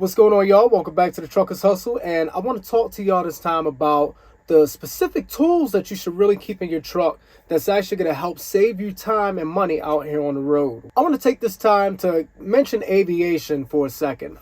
What's going on, y'all? Welcome back to the Truckers Hustle, and I want to talk to y'all this time about the specific tools that you should really keep in your truck that's actually going to help save you time and money out here on the road. I want to take this time to mention aviation for a second,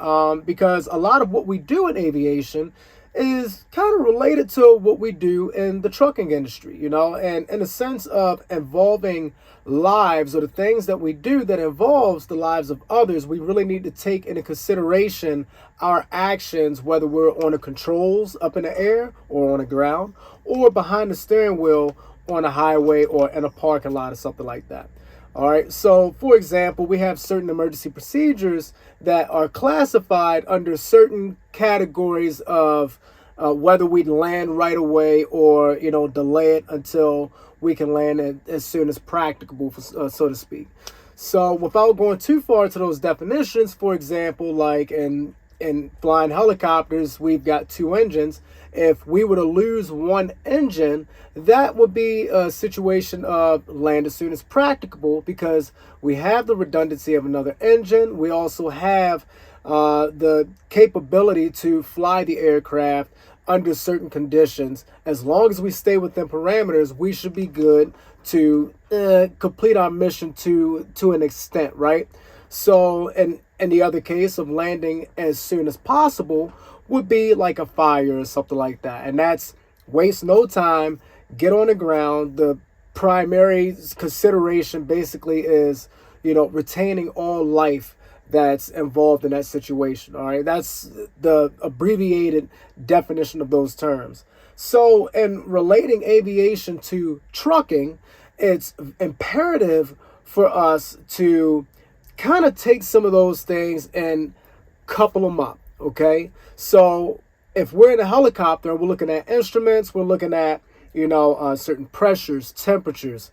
because a lot of what we do in aviation is kind of related to what we do in the trucking industry, and in a sense of involving lives, or the things that we do that involves the lives of others. We really need to take into consideration our actions, whether we're on the controls up in the air or on the ground, or behind the steering wheel on a highway or in a parking lot or something like that. All right, so for example, we have certain emergency procedures that are classified under certain categories of whether we land right away or, delay it until we can land it as soon as practicable, so to speak. So without going too far into those definitions, for example, like in flying helicopters, we've got two engines. If we were to lose one engine, that would be a situation of land as soon as practicable, because we have the redundancy of another engine. We also have the capability to fly the aircraft under certain conditions. As long as we stay within parameters, we should be good to complete our mission to an extent, right? So, in the other case of landing as soon as possible would be like a fire or something like that. And that's waste no time, get on the ground. The primary consideration basically is, retaining all life that's involved in that situation. All right, that's the abbreviated definition of those terms. So in relating aviation to trucking, it's imperative for us to kind of take some of those things and couple them up. Okay, so if we're in a helicopter, we're looking at instruments, we're looking at certain pressures, temperatures,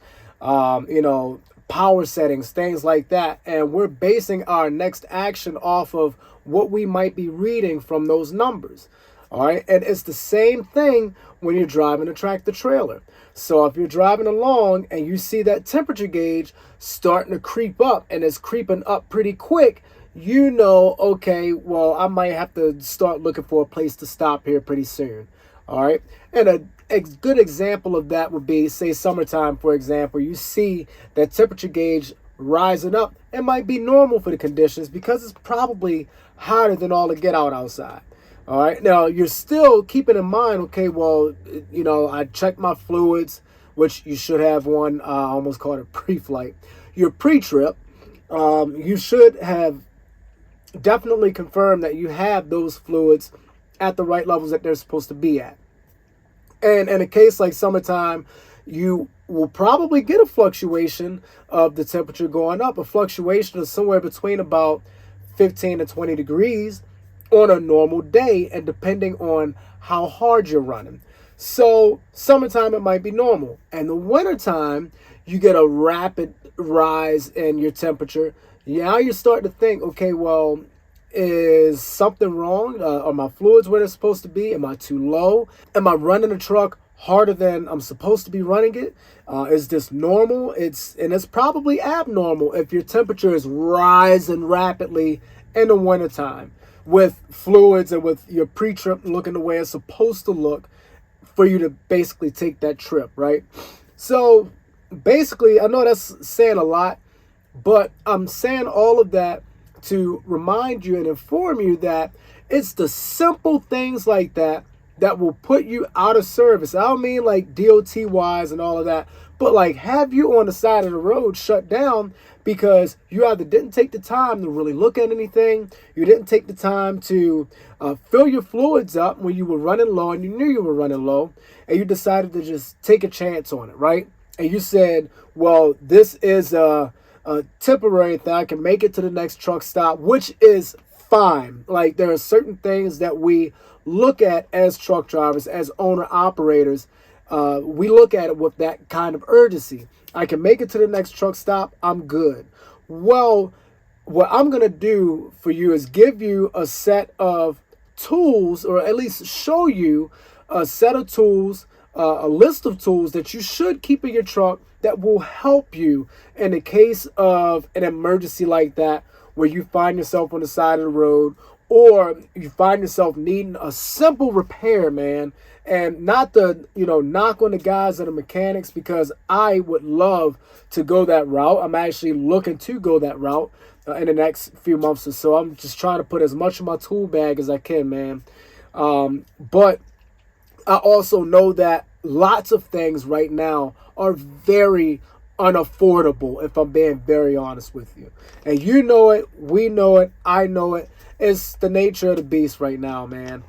power settings, things like that. And we're basing our next action off of what we might be reading from those numbers. All right. And it's the same thing when you're driving a tractor trailer. So if you're driving along and you see that temperature gauge starting to creep up, and it's creeping up pretty quick, okay, well, I might have to start looking for a place to stop here pretty soon. All right. And a good example of that would be, say, summertime, for example. You see that temperature gauge rising up. It might be normal for the conditions because it's probably hotter than all the get out outside. All right. Now, you're still keeping in mind, okay, well, I checked my fluids, which you should have one. I almost called it pre-flight. Your pre-trip, you should have definitely confirmed that you have those fluids at the right levels that they're supposed to be at. And in a case like summertime, you will probably get a fluctuation of the temperature going up. A fluctuation is somewhere between about 15 to 20 degrees on a normal day, and depending on how hard you're running. So summertime, it might be normal. And the wintertime, you get a rapid rise in your temperature. Now you're starting to think, okay, well, is something wrong? Are my fluids where they're supposed to be? Am I too low? Am I running the truck harder than I'm supposed to be running it? Is this normal? It's probably abnormal if your temperature is rising rapidly in the wintertime with fluids and with your pre-trip looking the way it's supposed to look for you to basically take that trip, right? So basically, I know that's saying a lot, but I'm saying all of that to remind you and inform you that it's the simple things like that that will put you out of service. I don't mean like DOT wise and all of that, but like have you on the side of the road shut down because you either didn't take the time to really look at anything, you didn't take the time to fill your fluids up when you were running low and you knew you were running low, and you decided to just take a chance on it, right? And you said, well, this is a temporary thing. I can make it to the next truck stop, which is fine. Like, there are certain things that we look at as truck drivers, as owner operators. We look at it with that kind of urgency. I can make it to the next truck stop. I'm good. Well, what I'm going to do for you is give you a set of tools, or at least show you a set of tools, a list of tools that you should keep in your truck that will help you in the case of an emergency like that, where you find yourself on the side of the road, or you find yourself needing a simple repair, man, and not the, knock on the guys that are mechanics, because I would love to go that route. I'm actually looking to go that route in the next few months or so. I'm just trying to put as much in my tool bag as I can, man. But I also know that lots of things right now are very unaffordable, if I'm being very honest with you. And you know it, we know it, I know it. It's the nature of the beast right now, man.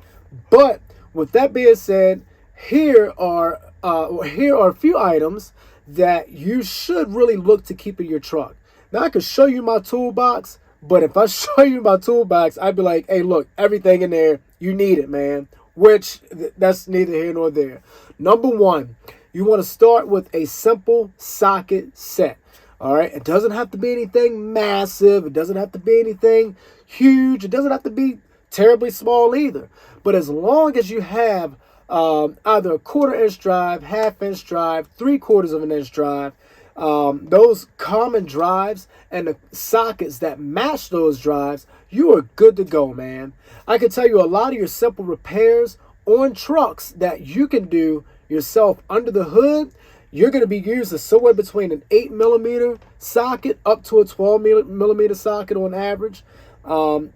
But with that being said, here are a few items that you should really look to keep in your truck. Now, I could show you my toolbox, but if I show you my toolbox, I'd be like, hey, look, everything in there, you need it, man. Which, that's neither here nor there. Number one, you want to start with a simple socket set. All right, it doesn't have to be anything massive. It doesn't have to be anything huge. It doesn't have to be terribly small either. But as long as you have either a 1/4 inch drive, 1/2 inch drive, 3/4 of an inch drive, those common drives and the sockets that match those drives, you are good to go, man. I can tell you a lot of your simple repairs on trucks that you can do yourself under the hood. You're going to be using somewhere between an 8mm socket up to a 12mm socket on average. And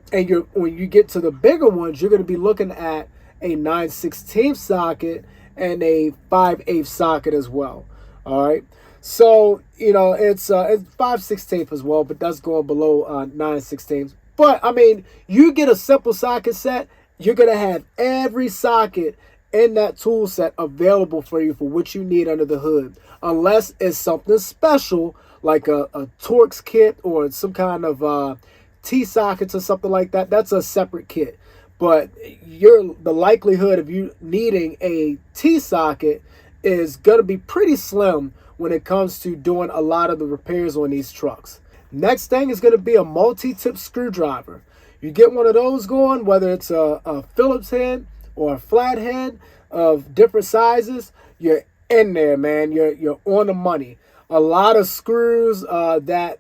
when you get to the bigger ones, you're going to be looking at a 9/16 socket and a 5/8 socket as well. All right. So, it's 5/16 as well, but that's going below 9/16. But, I mean, you get a simple socket set, you're going to have every socket in that tool set available for you for what you need under the hood. Unless it's something special, like a Torx kit or some kind of T-sockets or something like that. That's a separate kit. But the likelihood of you needing a T-socket is going to be pretty slim when it comes to doing a lot of the repairs on these trucks. Next thing is going to be a multi-tip screwdriver. You get one of those going, whether it's a Phillips head or a flathead of different sizes, you're in there, man. You're on the money. A lot of screws that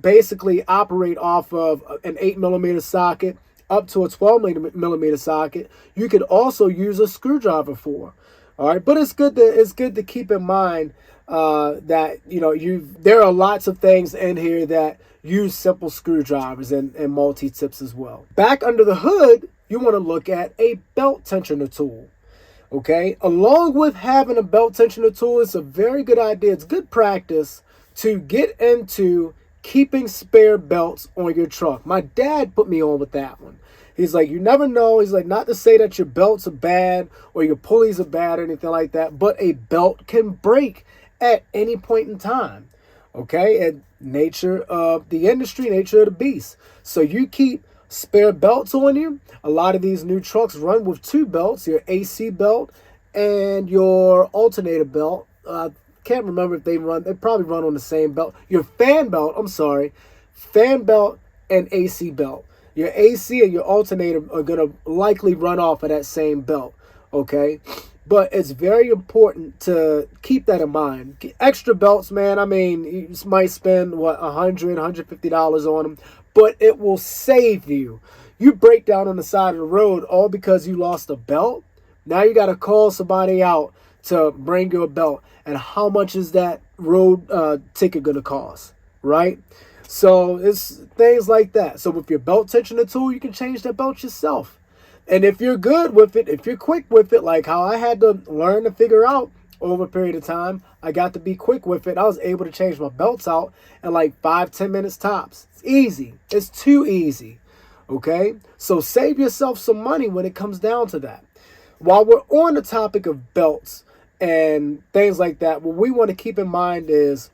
basically operate off of an 8mm socket up to a 12mm socket, you could also use a screwdriver for. All right, but it's good to keep in mind that there are lots of things in here that use simple screwdrivers and multi-tips as well. Back under the hood, you want to look at a belt tensioner tool. Okay, along with having a belt tensioner tool, it's a very good idea. It's good practice to get into keeping spare belts on your truck. My dad put me on with that one. He's like, you never know. He's like, not to say that your belts are bad or your pulleys are bad or anything like that, but a belt can break at any point in time. Okay, and nature of the industry, nature of the beast. So you keep spare belts on you. A lot of these new trucks run with 2 belts, your AC belt and your alternator belt. Can't remember if they probably run on the same belt. Your fan belt and AC belt. Your AC and your alternator are going to likely run off of that same belt, okay? But it's very important to keep that in mind. Extra belts, man, I mean, you might spend, $100, $150 on them, but it will save you. You break down on the side of the road all because you lost a belt. Now you got to call somebody out to bring you a belt. And how much is that road ticket going to cost, right? So it's things like that. So with your belt tensioner tool, you can change that belt yourself. And if you're good with it, if you're quick with it, like how I had to learn to figure out over a period of time, I got to be quick with it. I was able to change my belts out in like 5-10 minutes tops. It's easy. It's too easy. Okay? So save yourself some money when it comes down to that. While we're on the topic of belts and things like that, what we want to keep in mind is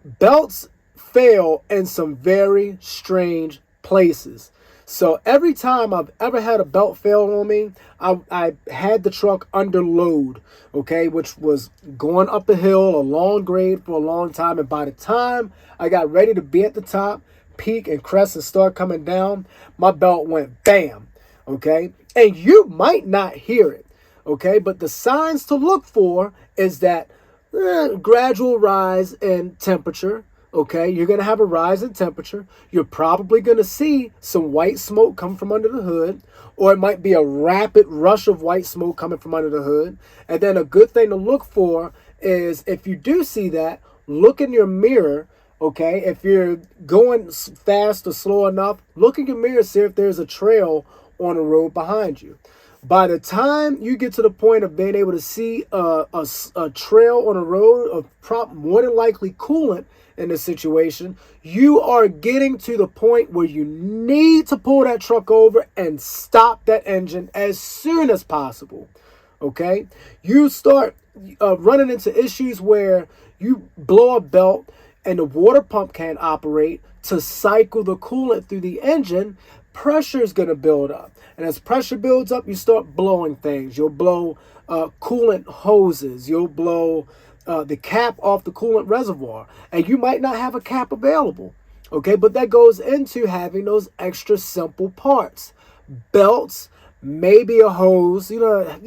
belts fail in some very strange places. So every time I've ever had a belt fail on me, I had the truck under load, okay, which was going up a hill, a long grade for a long time. And by the time I got ready to be at the top, peak and crest and start coming down, my belt went bam, okay? And you might not hear it, okay? But the signs to look for is that gradual rise in temperature, Okay, you're going to have a rise in temperature. You're probably going to see some white smoke come from under the hood, or it might be a rapid rush of white smoke coming from under the hood. And then a good thing to look for is, if you do see that, look in your mirror. Okay, if you're going fast or slow enough, look in your mirror, see if there's a trail on the road behind you. By the time you get to the point of being able to see a trail on a road of more than likely coolant in this situation, you are getting to the point where you need to pull that truck over and stop that engine as soon as possible. Okay? You start running into issues where you blow a belt and the water pump can't operate to cycle the coolant through the engine. Pressure is going to build up. And as pressure builds up, you start blowing things. You'll blow coolant hoses. You'll blow the cap off the coolant reservoir. And you might not have a cap available. Okay, but that goes into having those extra simple parts. Belts, maybe a hose. You know,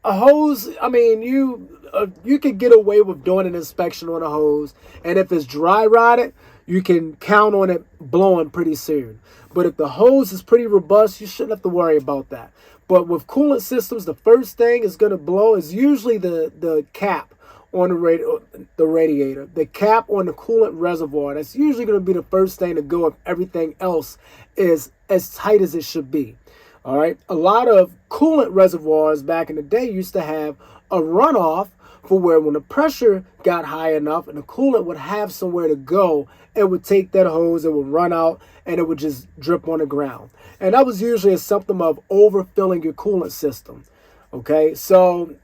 a hose, I mean, you can get away with doing an inspection on a hose. And if it's dry rotted, you can count on it blowing pretty soon. But if the hose is pretty robust, you shouldn't have to worry about that. But with coolant systems, the first thing is going to blow is usually the cap on the radiator. The cap on the coolant reservoir. That's usually going to be the first thing to go if everything else is as tight as it should be. All right. A lot of coolant reservoirs back in the day used to have a runoff for where when the pressure got high enough and the coolant would have somewhere to go, it would take that hose, it would run out, and it would just drip on the ground. And that was usually a symptom of overfilling your coolant system. Okay, so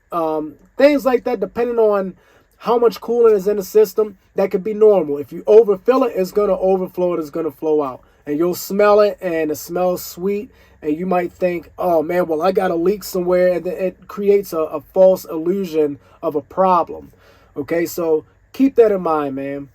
things like that, depending on how much coolant is in the system, that could be normal. If you overfill it, it's going to overflow, it's going to flow out. And you'll smell it, and it smells sweet, and you might think, oh man, well, I got a leak somewhere, and it creates a false illusion of a problem. Okay, so keep that in mind, man.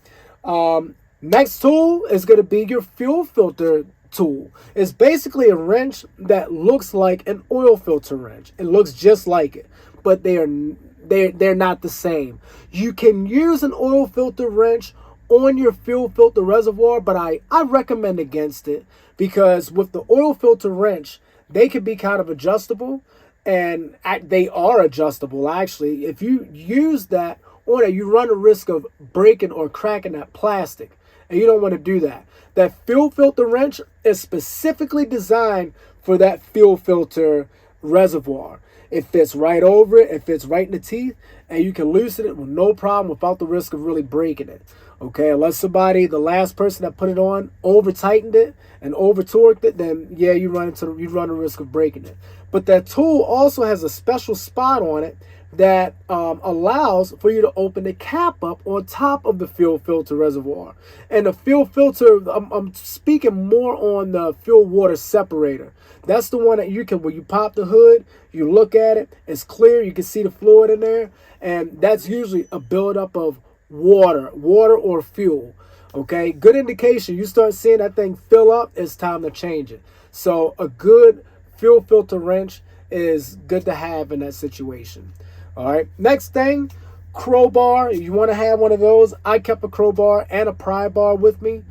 Next tool is going to be your fuel filter tool. It's basically a wrench that looks like an oil filter wrench. It looks just like it, but they're not the same. You can use an oil filter wrench on your fuel filter reservoir, but I recommend against it, because with the oil filter wrench, they can be kind of adjustable, and they are adjustable actually. If you use that on it, you run a risk of breaking or cracking that plastic, and you don't want to do that. That fuel filter wrench is specifically designed for that fuel filter reservoir. It fits right over it, it fits right in the teeth, and you can loosen it with no problem without the risk of really breaking it. Okay, unless the last person that put it on over tightened it and over torqued it, then yeah, you run a risk of breaking it. But that tool also has a special spot on it that allows for you to open the cap up on top of the fuel filter reservoir. And the fuel filter, I'm speaking more on the fuel water separator. That's the one that when you pop the hood, you look at it, it's clear, you can see the fluid in there, and that's usually a buildup of water or fuel. Okay, good indication. You start seeing that thing fill up, it's time to change it. So a good fuel filter wrench is good to have in that situation. All right, next thing, crowbar. You want to have one of those. I kept a crowbar and a pry bar with me,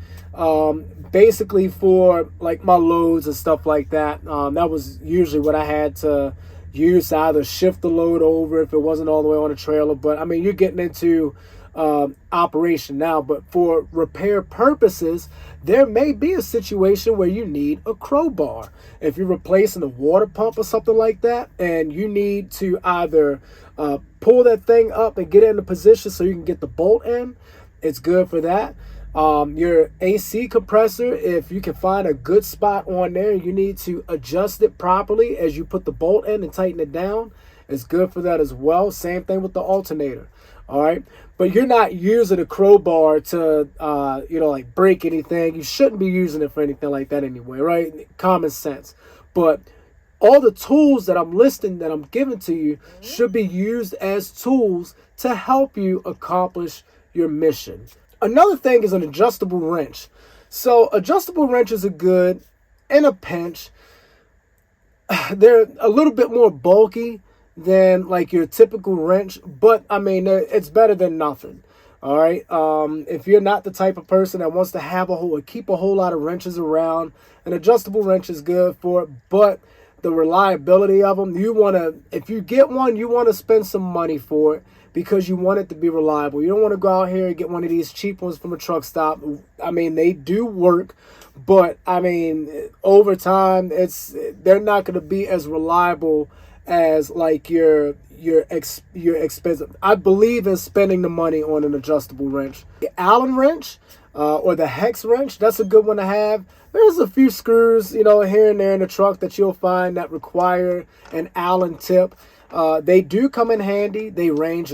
basically for like my loads and stuff like that. That was usually what I had to use to either shift the load over if it wasn't all the way on the trailer. But I mean, you're getting into operation now, but for repair purposes, there may be a situation where you need a crowbar. If you're replacing a water pump or something like that, and you need to either pull that thing up and get it in a position so you can get the bolt in, it's good for that. Your AC compressor, if you can find a good spot on there, you need to adjust it properly as you put the bolt in and tighten it down. It's good for that as well. Same thing with the alternator. All right, but you're not using a crowbar to like break anything. You shouldn't be using it for anything like that anyway, right? Common sense. But all the tools that I'm listing, that I'm giving to you, should be used as tools to help you accomplish your mission. Another thing is an adjustable wrench. So adjustable wrenches are good in a pinch. They're a little bit more bulky than like your typical wrench, but I mean, it's better than nothing. All right. If you're not the type of person that wants to have keep a whole lot of wrenches around, an adjustable wrench is good for it, but the reliability of them, if you get one, you want to spend some money for it because you want it to be reliable. You don't want to go out here and get one of these cheap ones from a truck stop. I mean, they do work, but I mean, over time, they're not going to be as reliable as like your expensive. I believe in spending the money on an adjustable wrench. The Allen wrench or the hex wrench, that's a good one to have. There's a few screws, here and there in the truck that you'll find that require an Allen tip. They do come in handy. They range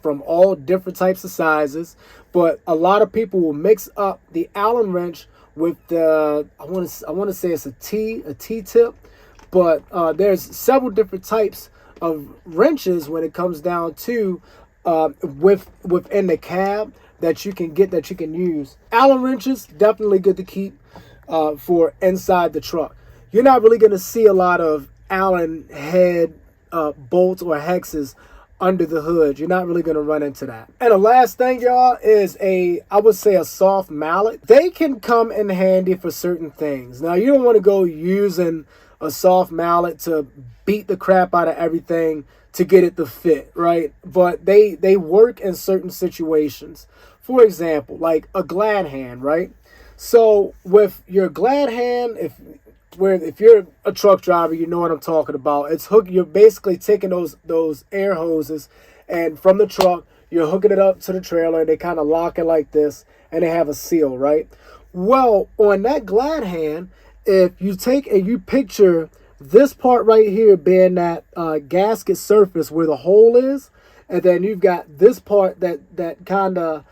from all different types of sizes, but a lot of people will mix up the Allen wrench with the I want to say it's a T tip, but there's several different types of wrenches when it comes down to within the cab that you can use. Allen wrenches definitely good to keep for inside the truck. You're not really going to see a lot of Allen head bolts or hexes under the hood. You're not really going to run into that. And the last thing, y'all, is I would say a soft mallet. They can come in handy for certain things. Now, you don't want to go using a soft mallet to beat the crap out of everything to get it to fit, right? But they work in certain situations. For example, like a glad hand, right? So with your glad hand, if you're a truck driver, you know what I'm talking about. You're basically taking those air hoses, and from the truck, you're hooking it up to the trailer, and they kind of lock it like this, and they have a seal, right? Well, on that glad hand, if you take and you picture this part right here being that gasket surface where the hole is, and then you've got this part that kind of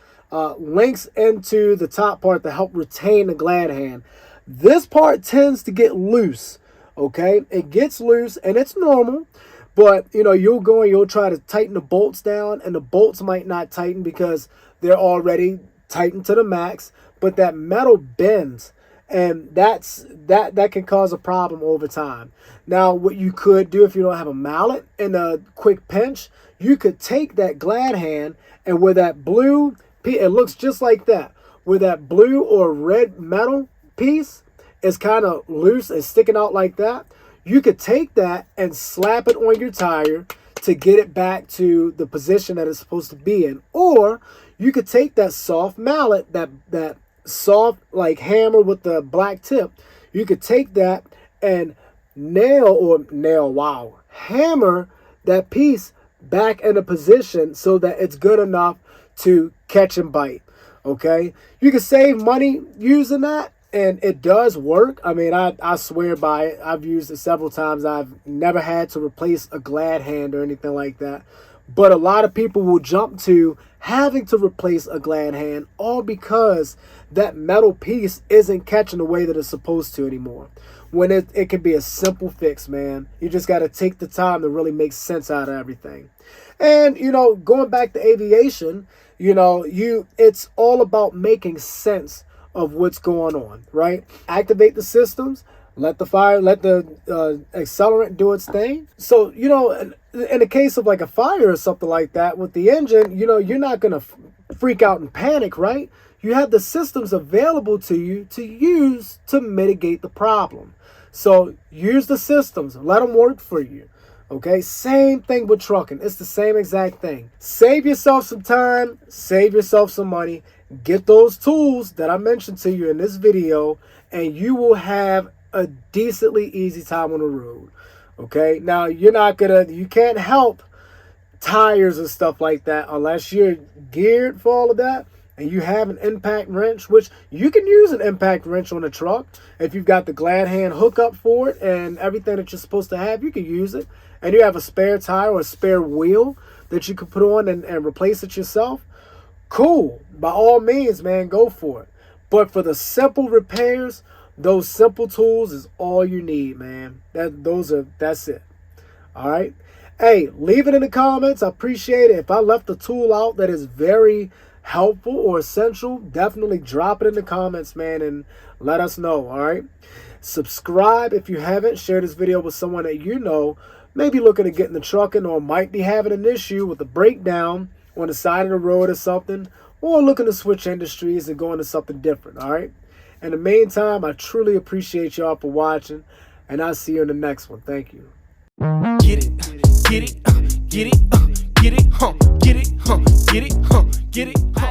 links into the top part to help retain the glad hand. This part tends to get loose, okay? It gets loose, and it's normal, but, you'll try to tighten the bolts down, and the bolts might not tighten because they're already tightened to the max, but that metal bends, and that can cause a problem over time. Now, what you could do if you don't have a mallet and a quick pinch, you could take that glad hand, and where that blue, it looks just like that, where that blue or red metal piece is kind of loose and sticking out like that, you could take that and slap it on your tire to get it back to the position that it's supposed to be in. Or you could take that soft mallet, that soft like hammer with the black tip, you could take that and hammer that piece back in a position so that it's good enough to catch and bite. Okay, you can save money using that, and it does work. I mean, I swear by it. I've used it several times. I've never had to replace a glad hand or anything like that. But a lot of people will jump to having to replace a glad hand, all because that metal piece isn't catching the way that it's supposed to anymore. When it can be a simple fix, man. You just got to take the time to really make sense out of everything. And, going back to aviation, it's all about making sense of what's going on, right? Activate the systems, let the accelerant do its thing. So, in the case of like a fire or something like that with the engine, you're not going to freak out and panic, right? You have the systems available to you to use to mitigate the problem. So use the systems, let them work for you. Okay, same thing with trucking. It's the same exact thing. Save yourself some time, save yourself some money, get those tools that I mentioned to you in this video, and you will have a decently easy time on the road. Okay, now you can't help tires and stuff like that unless you're geared for all of that and you have an impact wrench, which you can use an impact wrench on a truck. If you've got the glad hand hookup for it and everything that you're supposed to have, you can use it. And you have a spare tire or a spare wheel that you can put on and replace it yourself, cool. By all means, man, go for it. But for the simple repairs, those simple tools is all you need, man. That's it. All right. Hey, leave it in the comments. I appreciate it. If I left a tool out that is very helpful or essential, definitely drop it in the comments, man, and let us know. All right. Subscribe if you haven't. Share this video with someone that you know maybe looking to get in the trucking or might be having an issue with a breakdown on the side of the road or something. or looking to switch industries and go into something different, all right? In the meantime, I truly appreciate y'all for watching, and I'll see you in the next one. Thank you. Get it, get it, get it, get it, get it, get it, get it,